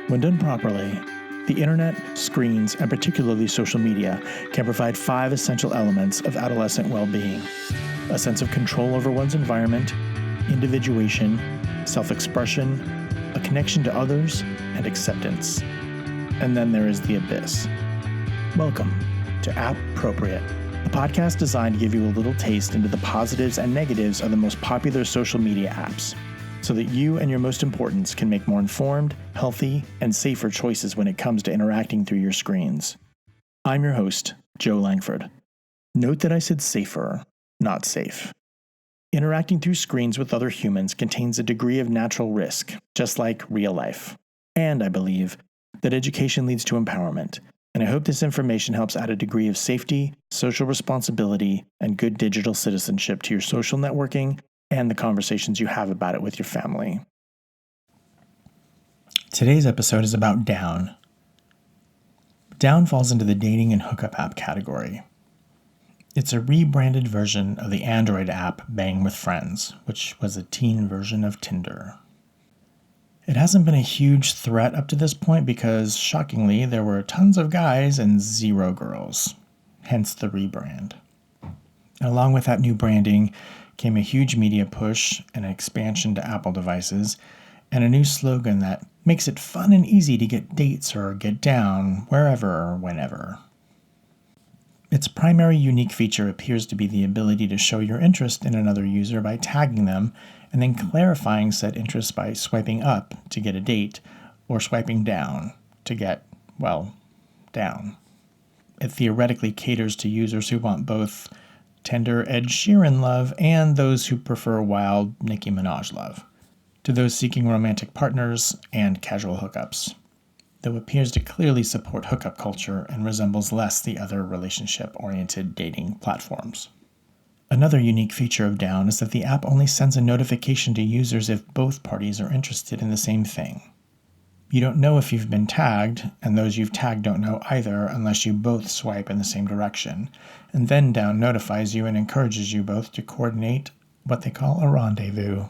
When done properly, the internet, screens, and particularly social media can provide 5 essential elements of adolescent well-being: a sense of control over one's environment, individuation, self-expression, a connection to others, and acceptance. And then there is the abyss. Welcome to App-Propriate, a podcast designed to give you a little taste into the positives and negatives of the most popular social media apps, so that you and your most importants can make more informed, healthy, and safer choices when it comes to interacting through your screens. I'm your host, Joe Langford. Note that I said safer, not safe. Interacting through screens with other humans contains a degree of natural risk, just like real life. And I believe that education leads to empowerment, and I hope this information helps add a degree of safety, social responsibility, and good digital citizenship to your social networking and the conversations you have about it with your family. Today's episode is about Down. Down falls into the dating and hookup app category. It's a rebranded version of the Android app Bang with Friends, which was a teen version of Tinder. It hasn't been a huge threat up to this point because, shockingly, there were tons of guys and 0 girls, hence the rebrand. And along with that new branding came a huge media push and an expansion to Apple devices, and a new slogan that makes it fun and easy to get dates or get down wherever or whenever. Its primary unique feature appears to be the ability to show your interest in another user by tagging them and then clarifying said interest by swiping up to get a date or swiping down to get, well, down. It theoretically caters to users who want both tender Ed Sheeran love and those who prefer wild Nicki Minaj love, to those seeking romantic partners and casual hookups, though appears to clearly support hookup culture and resembles less the other relationship-oriented dating platforms. Another unique feature of Down is that the app only sends a notification to users if both parties are interested in the same thing. You don't know if you've been tagged, and those you've tagged don't know either unless you both swipe in the same direction, and then Down notifies you and encourages you both to coordinate what they call a rendezvous.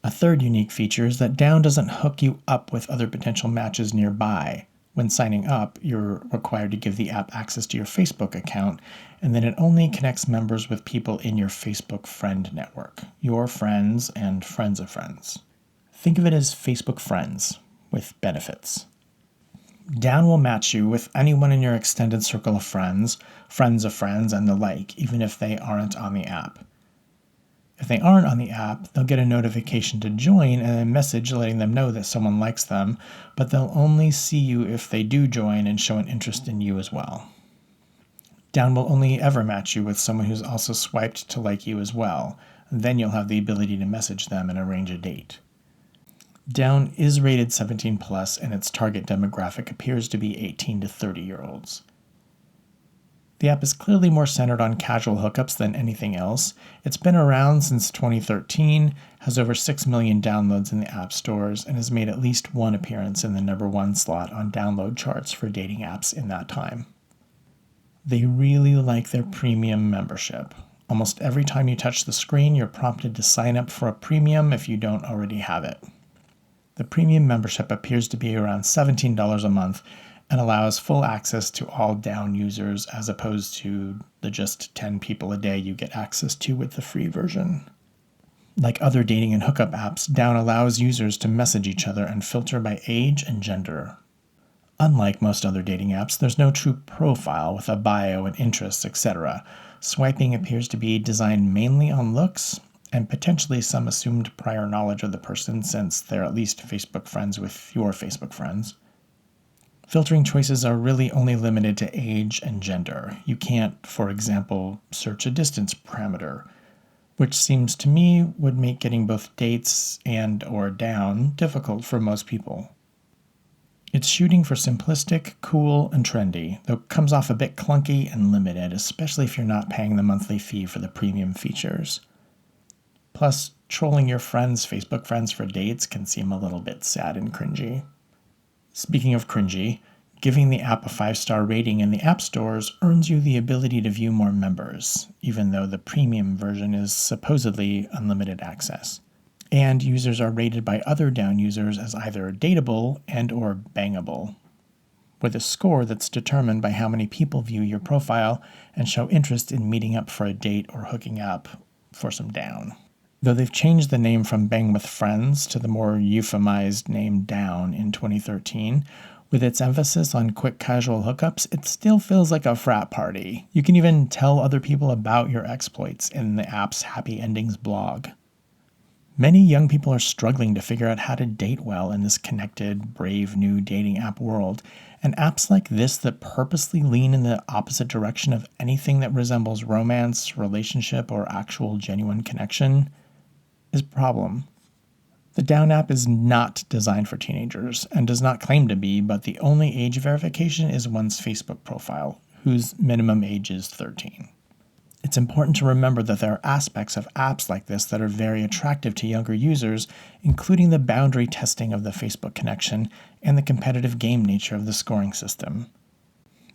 A third unique feature is that Down doesn't hook you up with other potential matches nearby. When signing up, you're required to give the app access to your Facebook account, and then it only connects members with people in your Facebook friend network, your friends and friends of friends. Think of it as Facebook friends, with benefits. Down will match you with anyone in your extended circle of friends of friends, and the like, even if they aren't on the app. If they aren't on the app, they'll get a notification to join and a message letting them know that someone likes them, but they'll only see you if they do join and show an interest in you as well. Down will only ever match you with someone who's also swiped to like you as well, and then you'll have the ability to message them and arrange a date. Down is rated 17+, and its target demographic appears to be 18 to 30-year-olds. The app is clearly more centered on casual hookups than anything else. It's been around since 2013, has over 6 million downloads in the app stores, and has made at least one appearance in the number 1 slot on download charts for dating apps in that time. They really like their premium membership. Almost every time you touch the screen, you're prompted to sign up for a premium if you don't already have it. The premium membership appears to be around $17 a month and allows full access to all Down users as opposed to the just 10 people a day you get access to with the free version. Like other dating and hookup apps, Down allows users to message each other and filter by age and gender. Unlike most other dating apps, there's no true profile with a bio and interests, etc. Swiping appears to be designed mainly on looks, and potentially some assumed prior knowledge of the person since they're at least Facebook friends with your Facebook friends. Filtering choices are really only limited to age and gender. You can't, for example, search a distance parameter, which seems to me would make getting both dates and or down difficult for most people. It's shooting for simplistic, cool, and trendy, though it comes off a bit clunky and limited, especially if you're not paying the monthly fee for the premium features. Plus, trolling your friends' Facebook friends for dates can seem a little bit sad and cringy. Speaking of cringy, giving the app a 5-star rating in the app stores earns you the ability to view more members, even though the premium version is supposedly unlimited access. and users are rated by other Down users as either dateable and or bangable, with a score that's determined by how many people view your profile and show interest in meeting up for a date or hooking up for some Down. Though they've changed the name from Bang with Friends to the more euphemized name Down in 2013, with its emphasis on quick casual hookups, it still feels like a frat party. You can even tell other people about your exploits in the app's Happy Endings blog. Many young people are struggling to figure out how to date well in this connected, brave new dating app world, and apps like this that purposely lean in the opposite direction of anything that resembles romance, relationship, or actual genuine connection is a problem. The Down app is not designed for teenagers and does not claim to be, but the only age verification is one's Facebook profile, whose minimum age is 13. It's important to remember that there are aspects of apps like this that are very attractive to younger users, including the boundary testing of the Facebook connection and the competitive game nature of the scoring system.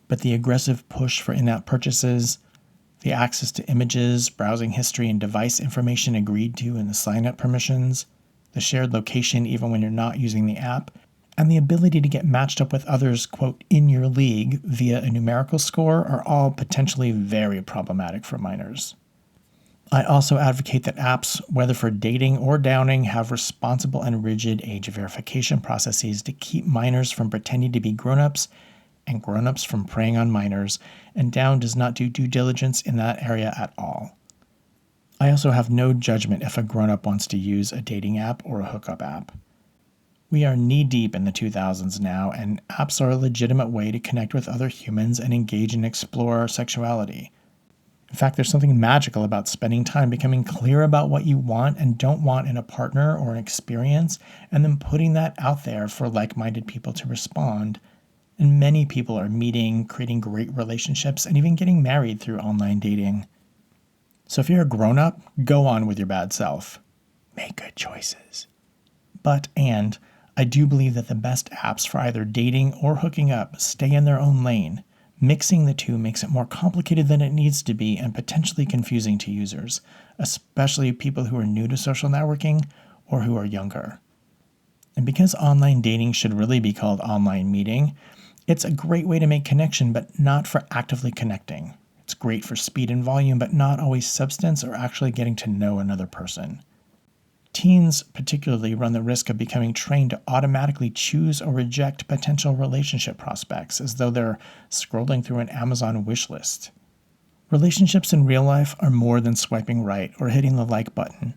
But the aggressive push for in-app purchases, the access to images, browsing history, and device information agreed to in the sign-up permissions, the shared location even when you're not using the app, and the ability to get matched up with others, quote, in your league via a numerical score are all potentially very problematic for minors. I also advocate that apps, whether for dating or downing, have responsible and rigid age verification processes to keep minors from pretending to be grown-ups and grown-ups from preying on minors, and Down does not do due diligence in that area at all. I also have no judgment if a grown-up wants to use a dating app or a hookup app. We are knee-deep in the 2000s now, and apps are a legitimate way to connect with other humans and engage and explore our sexuality. In fact, there's something magical about spending time becoming clear about what you want and don't want in a partner or an experience, and then putting that out there for like-minded people to respond. And many people are meeting, creating great relationships, and even getting married through online dating. So if you're a grown-up, go on with your bad self. Make good choices. And I do believe that the best apps for either dating or hooking up stay in their own lane. Mixing the two makes it more complicated than it needs to be and potentially confusing to users, especially people who are new to social networking or who are younger. And because online dating should really be called online meeting, it's a great way to make connection, but not for actively connecting. It's great for speed and volume, but not always substance or actually getting to know another person. Teens particularly run the risk of becoming trained to automatically choose or reject potential relationship prospects as though they're scrolling through an Amazon wish list. Relationships in real life are more than swiping right or hitting the like button.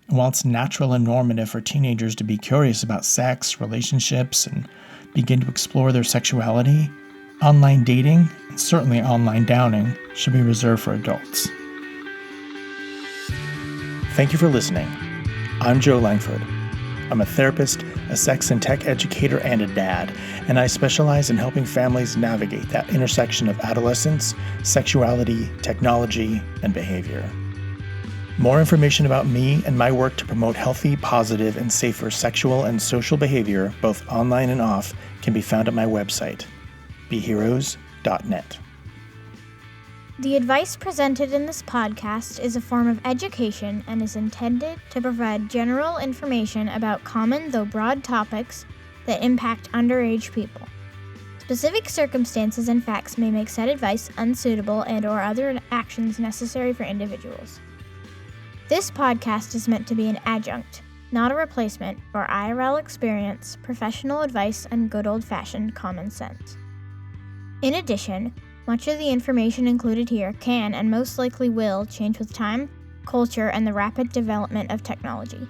And while it's natural and normative for teenagers to be curious about sex, relationships, and begin to explore their sexuality, online dating, and certainly online downing, should be reserved for adults. Thank you for listening. I'm Joe Langford. I'm a therapist, a sex and tech educator, and a dad, and I specialize in helping families navigate that intersection of adolescence, sexuality, technology, and behavior. More information about me and my work to promote healthy, positive, and safer sexual and social behavior, both online and off, can be found at my website, beheroes.net. The advice presented in this podcast is a form of education and is intended to provide general information about common though broad topics that impact underage people. Specific circumstances and facts may make said advice unsuitable and/or other actions necessary for individuals. This podcast is meant to be an adjunct, not a replacement, for IRL experience, professional advice, and good old-fashioned common sense. In addition, much of the information included here can and most likely will change with time, culture, and the rapid development of technology.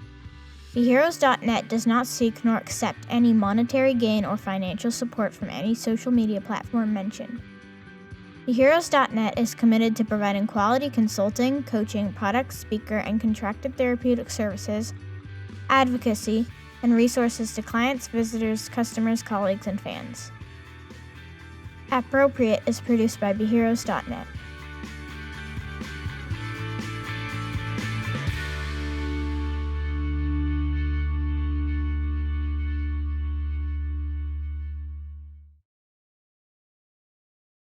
BeHeroes.net does not seek nor accept any monetary gain or financial support from any social media platform mentioned. BeHeroes.net is committed to providing quality consulting, coaching, product, speaker, and contracted therapeutic services, advocacy, and resources to clients, visitors, customers, colleagues, and fans. Appropriate is produced by BeHeroes.net.